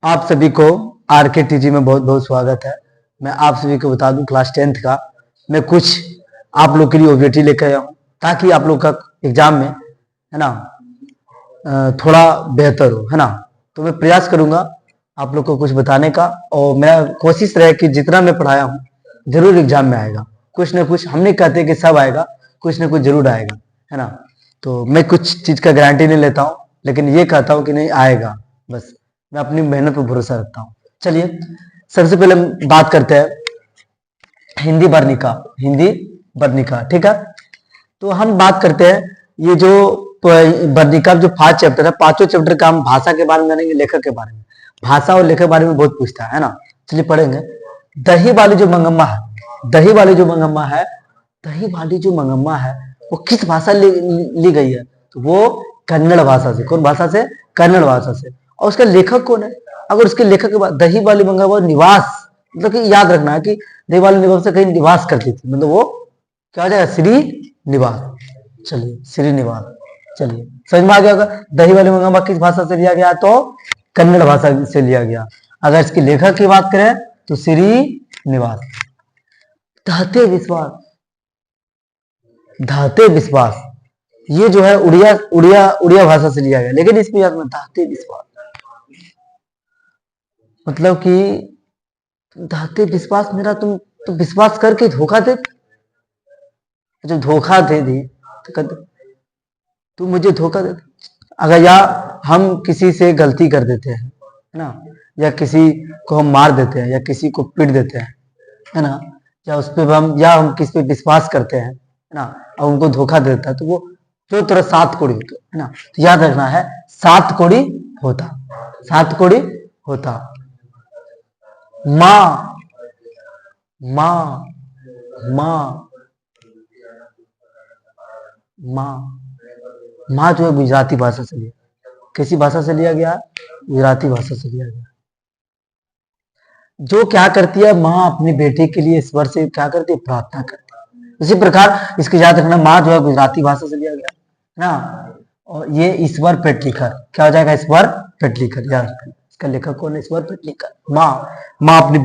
आप सभी को RKTG में बहुत बहुत स्वागत है। मैं आप सभी को बता दूं क्लास 10th का मैं कुछ आप लोग के लिए ऑब्जेक्टिव लेकर आया हूँ ताकि आप लोग का एग्जाम में है ना थोड़ा बेहतर हो, है ना। तो मैं प्रयास करूंगा आप लोग को कुछ बताने का और मेरा कोशिश रहे कि जितना मैं पढ़ाया हूँ जरूर एग्जाम में आएगा। कुछ ना कुछ हम नहीं कहते कि सब आएगा, कुछ ना कुछ जरूर आएगा, है ना। तो मैं कुछ चीज का गारंटी नहीं लेता हूँ, लेकिन ये कहता हूँ कि नहीं आएगा। बस मैं अपनी मेहनत पर भरोसा रखता हूँ। चलिए सबसे पहले बात करते हैं हिंदी वर्णिका, ठीक है। तो हम बात करते हैं ये जो वर्णिका जो 5 चैप्टर है, पांचों चैप्टर का हम भाषा के बारे में जानेंगे, लेखक के बारे में। भाषा और लेखक के बारे में बहुत पूछता है ना। चलिए पढ़ेंगे। दही वाली जो मंगम्मा है, दही वाली जो मंगम्मा है वो किस भाषा ली गई है? तो वो कन्नड़ भाषा से। कौन भाषा से? कन्नड़ भाषा से। और उसका लेखक कौन है? अगर उसके लेखक के बाद दही वाली मंगम्मा निवास, मतलब कि याद रखना है कि दही वाली निवास से कहीं निवास करती थी, मतलब वो क्या हो जाएगा? श्रीनिवास। चलिए श्रीनिवास। चलिए समझ में आ गया होगा। दही वाली मंगम्मा किस भाषा से लिया गया? तो कन्नड़ भाषा से लिया गया। अगर इसके लेखक की बात करें तो श्रीनिवास। धाते विश्वास ये जो है उड़िया भाषा से लिया गया, लेकिन इसमें याद में धाते विश्वास मतलब कि धाते विश्वास मेरा तुम विश्वास करके धोखा दे, जो धोखा दे दी तो तू मुझे धोखा दे। अगर या हम किसी से गलती कर देते हैं, है ना, या किसी को हम मार देते हैं या किसी को पीट देते हैं, है ना, या उस पर हम किस पे विश्वास करते हैं, है ना, और उनको धोखा देता है, तो वो जो तरह 7 कोड़ी होता है ना। तो याद रखना है 7 कोड़ी होता। माँ माँ माँ माँ माँ जो है गुजराती भाषा से लिया। किसी भाषा से लिया गया? गुजराती भाषा से लिया गया। जो क्या करती है माँ अपने बेटे के लिए ईश्वर से क्या करती है? प्रार्थना करती है। इसी प्रकार इसके याद रखना माँ जो है गुजराती भाषा से लिया गया ना। और ये ईश्वर पेटलीकर क्या हो जाएगा? ईश्वर पेटलीकर। याद रखना इसका लेखक कौन है? ईश्वर पेटलीकर। माँ अपने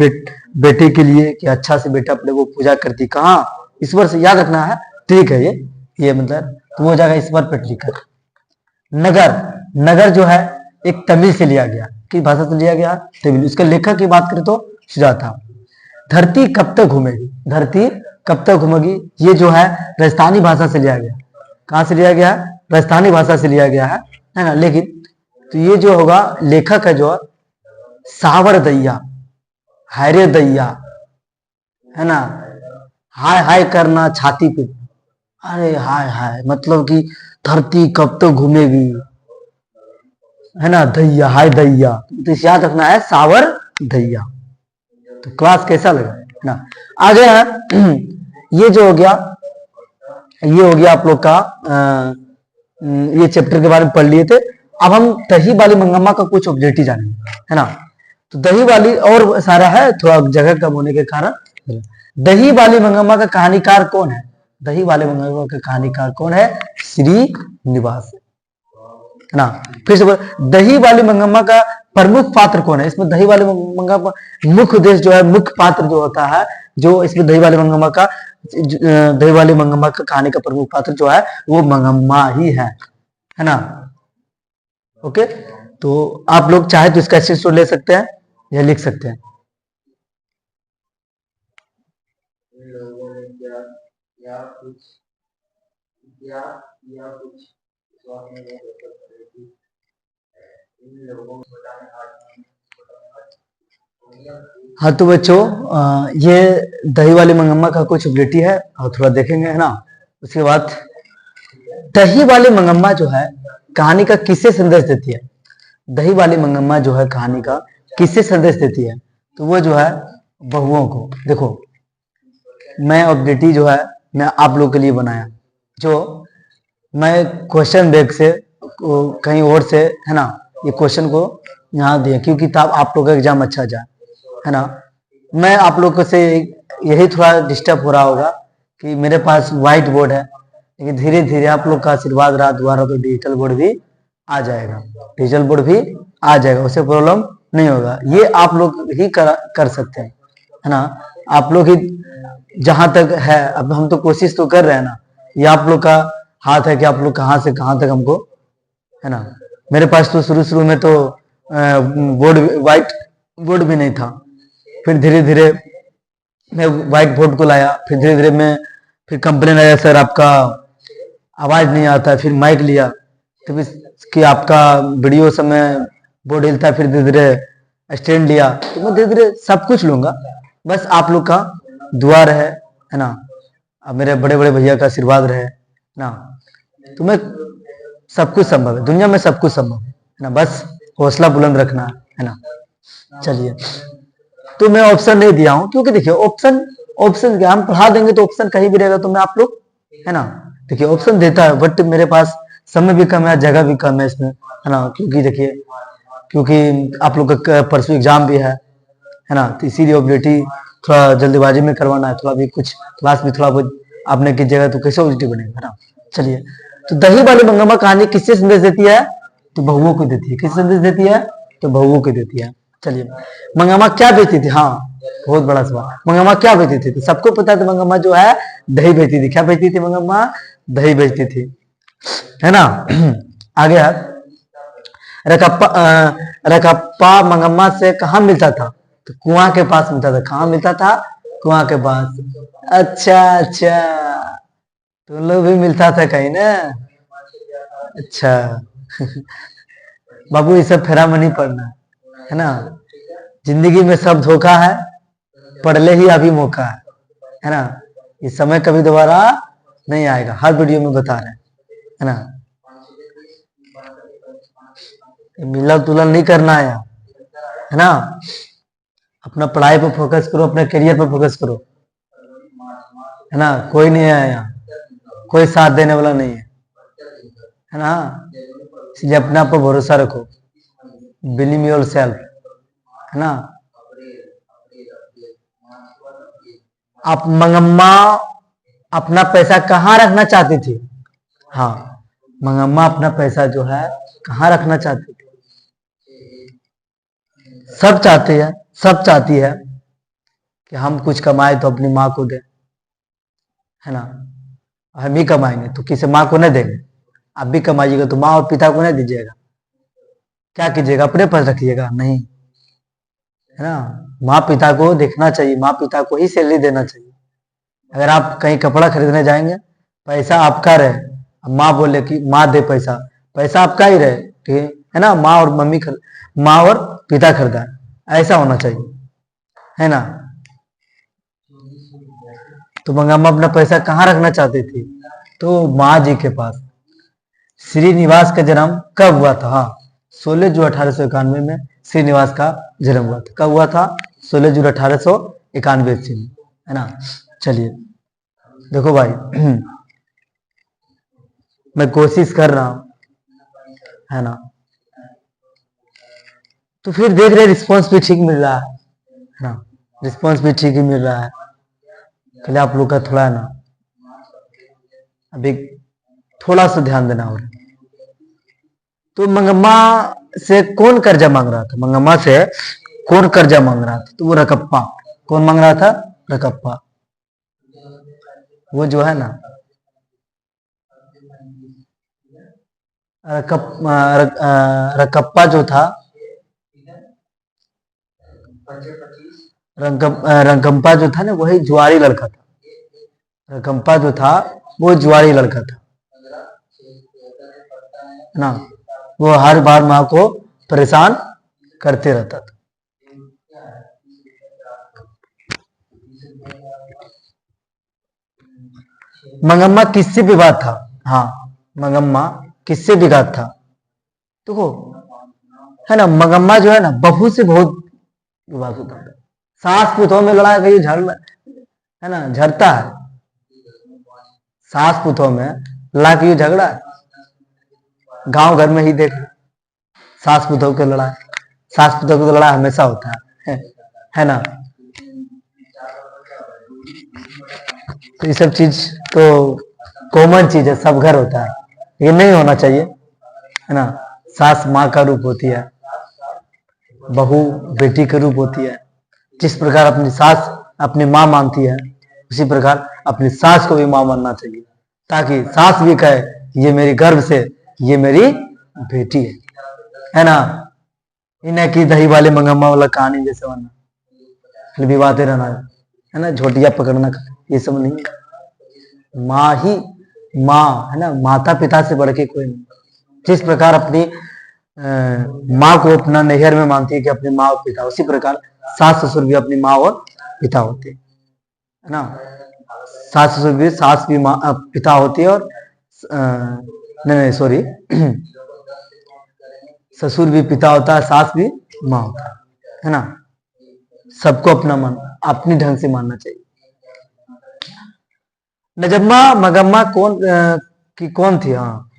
बेटे के लिए कि अच्छा से बेटा अपने वो पूजा करती, कहाँ? ईश्वर से। याद रखना है, ठीक है। ये मतलब तो वो हो जाएगा ईश्वर पेटलीकर। नगर जो है एक तमिल से लिया गया। किस भाषा से लिया गया? तमिल। उसके लेखक की बात करें तो सुजाता। धरती कब तक घूमेगी ये जो है राजस्थानी भाषा से लिया गया। कहां से लिया गया? राजस्थानी भाषा से लिया गया है ना। लेकिन तो ये जो होगा लेखक है जो सावर दैया, हैरे दैया, है ना। हाय हाय करना छाती पे, अरे हाय हाय मतलब कि धरती कब तक घूमेगी, है ना। दैया, हाय दैया, तो याद रखना है सावर दैया। तो क्लास कैसा लगा, है ना। आगे है ये जो हो गया, ये हो गया आप लोग का ये चैप्टर के बारे में पढ़ लिए थे। अब हम दही वाली मंगम्मा का कुछ ऑब्जेक्टिव जानेंगे, है ना। तो दही वाली और सारा है, थोड़ा जगह कम होने के कारण। दही वाली मंगम्मा का कहानीकार कौन है? दही वाले मंगम्मा का कहानीकार कौन है? श्रीनिवास, है ना। फिर से दही वाली मंगम्मा का प्रमुख पात्र कौन है? इसमें दही वाले मंगम्मा मुख्य उद्देश्य जो है, मुख्य पात्र जो होता है, जो इसमें दही वाले मंगम्मा का कहानी का प्रमुख पात्र जो है वो मंगम्मा ही है ना। ओके, तो आप लोग चाहे तो इसका स्क्रीनशॉट ले सकते हैं या लिख सकते हैं। हाँ तो बच्चों ये दही वाली मंगम्मा का कुछ एबिलिटी है और थोड़ा देखेंगे, है ना। उसके बाद दही वाली मंगम्मा जो है कहानी का किससे संदेश देती है? दही वाली मंगम्मा जो है कहानी का किससे संदेश देती है? तो वो जो है बहुओं को। देखो मैं ऑब्जेक्टिव जो है मैं आप लोग के लिए बनाया, जो मैं क्वेश्चन बैंक से कहीं और से, है ना, ये क्वेश्चन को यहाँ दिया क्योंकि तब आप लोग का एग्जाम अच्छा जाए, है ना। मैं आप लोग से यही थोड़ा डिस्टर्ब हो रहा होगा कि मेरे पास व्हाइट बोर्ड है, लेकिन धीरे धीरे आप लोग का आशीर्वाद रहा, दोबारा तो डिजिटल बोर्ड भी आ जाएगा, डिजिटल बोर्ड भी आ जाएगा, उसे प्रॉब्लम नहीं होगा। ये आप लोग ही कर सकते हैं, है ना। आप लोग ही जहां तक है, अब हम तो कोशिश तो कर रहे हैं ना, ये आप लोग का हाथ है कि आप लोग कहां से कहां तक हमको, है ना। मेरे पास तो शुरू शुरू में तो बोर्ड, व्हाइट बोर्ड भी नहीं था, फिर धीरे धीरे मैं व्हाइट बोर्ड को लाया, फिर धीरे धीरे मैं, फिर कंप्लेन आया सर आपका आवाज नहीं आता, फिर माइक लिया, तो कि आपका वीडियो समय बोर्ड हिलता है, फिर धीरे धीरे स्टैंड लिया, तो मैं धीरे धीरे सब कुछ लूंगा, बस आप लोग का दुआ रहे, है ना, अब मेरे बड़े बड़े भैया का आशीर्वाद रहे ना, तो मैं सब कुछ संभव है, दुनिया में सब कुछ संभव है ना, बस हौसला बुलंद रखना है ना। चलिए, तो मैं ऑप्शन नहीं दिया हूं, क्योंकि देखिए ऑप्शन ऑप्शन क्या, हम पढ़ा देंगे तो ऑप्शन कहीं भी रहेगा, तो मैं आप लोग, है ना, देखिए ऑप्शन देता है, बट मेरे पास समय भी कम है, जगह भी कम है इसमें, है ना, क्योंकि देखिए, क्योंकि आप लोग का परसों एग्जाम भी है ना, तो इसीलिए ऑब्जेक्टिव थोड़ा जल्दीबाजी में करवाना है, थोड़ा भी कुछ क्लास में थोड़ा बहुत आपने कीजिएगा तो कैसे ऑब्जेक्टिव बनेगा, है ना। चलिए, तो दही वाली मंगम्मा कहानी किससे संदेश देती है, तो बहुओं को देती है। किससे संदेश देती है, तो बहुओं को देती है। चलिए, मंगम्मा क्या बेचती थी, हाँ बहुत बड़ा सवाल, मंगम्मा क्या बेचती थी, तो सबको पता है, तो मंगम्मा जो है दही बेचती थी। क्या बेचती थी मंगम्मा, दही बेचती थी, है ना। आगे है, रकप्पा मंगम्मा से कहाँ मिलता था, तो कुआं के पास मिलता था। कहाँ मिलता था, कुआं के पास। अच्छा अच्छा, तुम लोग भी मिलता था कहीं ना, अच्छा। बाबू ये सब फेरा में नहीं पड़ना, है ना, जिंदगी में सब धोखा है, पढ़ ले ही अभी मौका है ना, ये समय कभी दोबारा नहीं आएगा, हर वीडियो में बता रहे हैं, है ना। मिलन तुलन नहीं करना है ना, अपना पढ़ाई पर फोकस करो, अपने करियर पर फोकस करो, है ना। कोई नहीं है यहाँ, कोई साथ देने वाला नहीं है ना, इसलिए अपने आप पर भरोसा रखो, बिलीव योर सेल्फ, है ना। आप मंगम्मा अपना पैसा कहाँ रखना चाहती थी, हाँ मंगम्मा अपना पैसा जो है कहाँ रखना चाहती थी, सब चाहते हैं, सब चाहती है कि हम कुछ कमाए तो अपनी माँ को दे, है ना, हम ही कमाएंगे तो किसी माँ को नहीं देंगे, आप भी कमाइएगा तो माँ और पिता को नहीं दीजिएगा, क्या कीजिएगा, अपने पास रखिएगा, नहीं, है ना। माँ पिता को देखना चाहिए, माँ पिता को ही सैलरी देना चाहिए। अगर आप कहीं कपड़ा खरीदने जाएंगे, पैसा आपका रहे, माँ बोले कि माँ दे पैसा, पैसा आपका ही रहे, ठीक है ना, माँ और मम्मी माँ और पिता खरीदा, ऐसा होना चाहिए, है ना। तो मंगम्मा अपना पैसा कहाँ रखना चाहती थी, तो माँ जी के पास। श्रीनिवास का जन्म कब हुआ था, हाँ 16 जून 1891 में श्रीनिवास का जन्म हुआ था। कब हुआ था, 16 जून 1891 ईस्वी में, है ना। चलिए देखो भाई, मैं कोशिश कर रहा हूं, है ना, तो फिर देख रहे रिस्पॉन्स भी ठीक मिल रहा है ना, रिस्पॉन्स भी ठीक ही मिल रहा है। पहले आप लोग का थोड़ा ना अभी थोड़ा सा ध्यान देना होगा। तो मंगम्मा से कौन कर्जा मांग रहा था, मंगम्मा से कौन कर्जा मांग रहा था, तो वो रकप्पा। कौन मांग रहा था, रकप्पा। वो जो है ना रकप्पा जो था, रंगम्पा जो था ना, वही जुआरी लड़का था। रंगम्पा जो था वो जुआरी लड़का था ना, वो हर बार माँ को परेशान करते रहता था। मंगम्मा किससे विवाद था, हाँ मंगम्मा किससे विवाद था, देखो है ना, मंगम्मा जो है ना बहू से बहुत विवाद होता है, सास पुतों में लड़ाई कहीं झड़, है ना, झड़ता है, सास पुतों में लड़ा के झगड़ा है, गांव घर में ही देख, सास पुतों के लड़ाई, सास पुतों की लड़ाई हमेशा होता है ना। तो ये सब चीज तो कॉमन चीज है, सब घर होता है, ये नहीं होना चाहिए, है ना। सास माँ का रूप होती है, बहू बेटी का रूप होती है। जिस प्रकार अपनी सास अपनी माँ मानती है, उसी प्रकार अपनी सास को भी माँ मानना चाहिए, ताकि सास भी कहे ये मेरी गर्भ से ये मेरी बेटी है ना। इन्हें की दही वाले मंगम्मा वाला कहानी जैसे बनना, फिर भी बातें रहना है ना, झोटिया पकड़ना, ये सब नहीं है। माँ ही माँ है ना, माता पिता से बढ़ के कोई नहीं। जिस प्रकार अपनी माँ को अपना नैहर में मानती है कि अपनी माँ और पिता, उसी प्रकार सास ससुर भी अपनी माँ और पिता होते हैं, है ना। सास ससुर भी, सास भी माँ पिता होती है, और नहीं नहीं सॉरी ससुर भी पिता होता है, सास भी माँ होता है ना। सबको अपना मन अपनी ढंग से मानना चाहिए। नजम्मा मगम्मा की कौन थी? हाँ,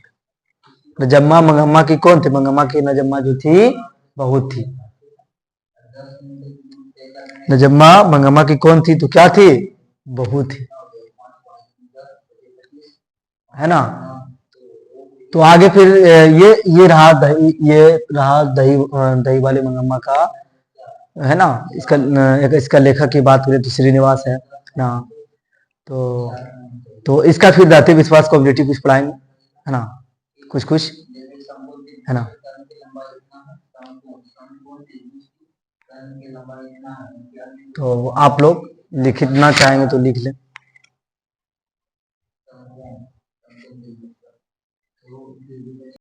नजम्मा मंगम्मा की कौन थी? मंगम्मा की नजम्मा जो थी बहू थी। नजम्मा मंगम्मा की कौन थी? तो क्या थी? बहू थी, है ना। तो आगे फिर ये रहा दही, ये रहा दही दही वाले मंगम्मा का, है ना। इसका लेखक की बात करें तो श्रीनिवास है ना। तो इसका फिर रहते विश्वास कम्युनिटी कुछ पढ़ाएंगे, है ना, कुछ कुछ, है ना। तो आप लोग लिखना चाहेंगे तो लिख लें।